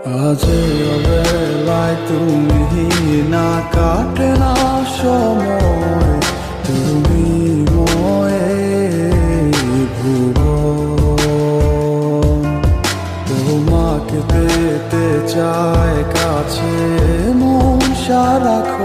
আজ অবেলায় তুমি না কাটে না সময়, তুমি ময়ে ভুবন। তোমাকে পেতে চায় কাছে মন সারাক্ষণ।